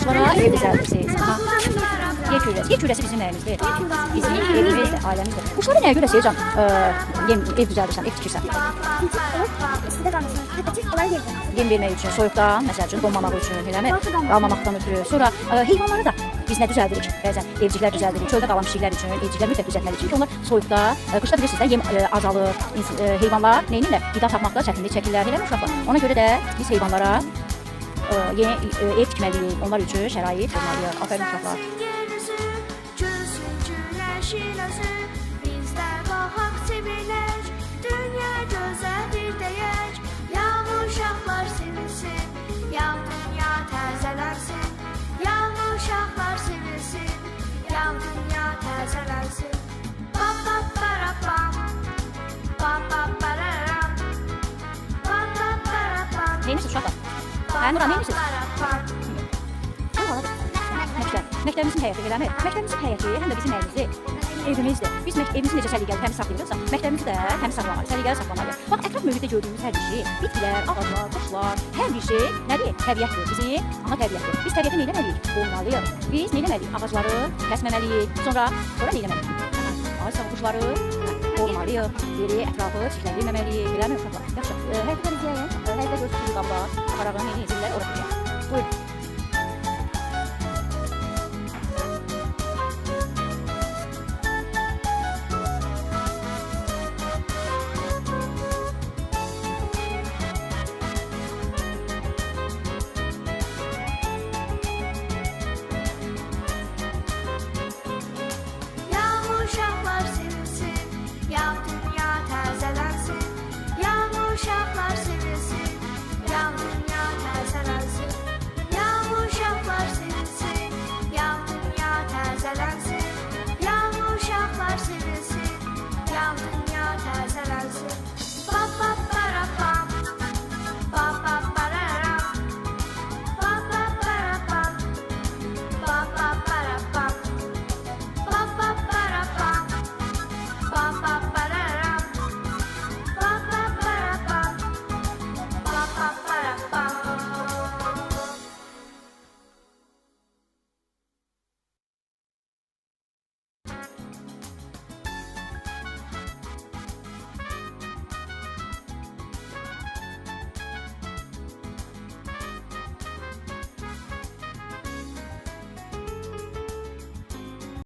Ağaclara ev düzəldirsiniz. Aha. Yer kürəsi bizim evimizdir. Bizim evimizdir, ailəmizdir. Quşlara nəyə görə Seycan ev düzəldirsən, ev tikirsən? Yem vermək üçün, soyuqdan, məsəl üçün donmamaq üçün, eləmi? Qalmamaqdan ötürü. Sonra heyvanları da biz nə düzəldirik? Bəzən evciklər düzəldirik. Çöldə qalan pişiklər üçün, evciklər mütləq düzəltməli. Çünki onlar soyuqda, qışda bilirsiniz də yem azalır. Heyvanlar neyinirlər? Qida tapmaqda çətinlik çəkirlər, eləmi uşaqlar? Ona görə də biz heyvanlara ev tikməliyik. Onlar üçün şərait qurmalıyıq. Afərin uşaqlar. Neyiniz uşaqlar? Nurhan, neyiniz? Məktəbimizin həyəti eləmi? Məktəbimizin həyəti həm də bizim evimizdir. Biz evimizi necə səliqəli, təmiz saxlayırıqsa, məktəbimizi də təmiz saxlamalıyıq, səliqəli saxlamalıyıq. Bax, ətraf mühitdə gördüyümüz hər bir şey, bitkilər, ağaclar, quşlar, hər bir şey nədir? Təbiətdir. Bizim təbiətdir. Biz təbiəti nə etməliyik? Qorumalıyıq. Biz nə etməliyik? Ağacları kəsməməliyik. Sonra nə etməliyik? Ağac quşları qorumalıyıq. Yeri, ətrafı çirkləndirməməliyik. Eləmi uşaqlar? Yaxşı. Həyətdə izləyək. Həyətdə gördüyünüz qablar, aparağın yeni zillər orada. Buyurun.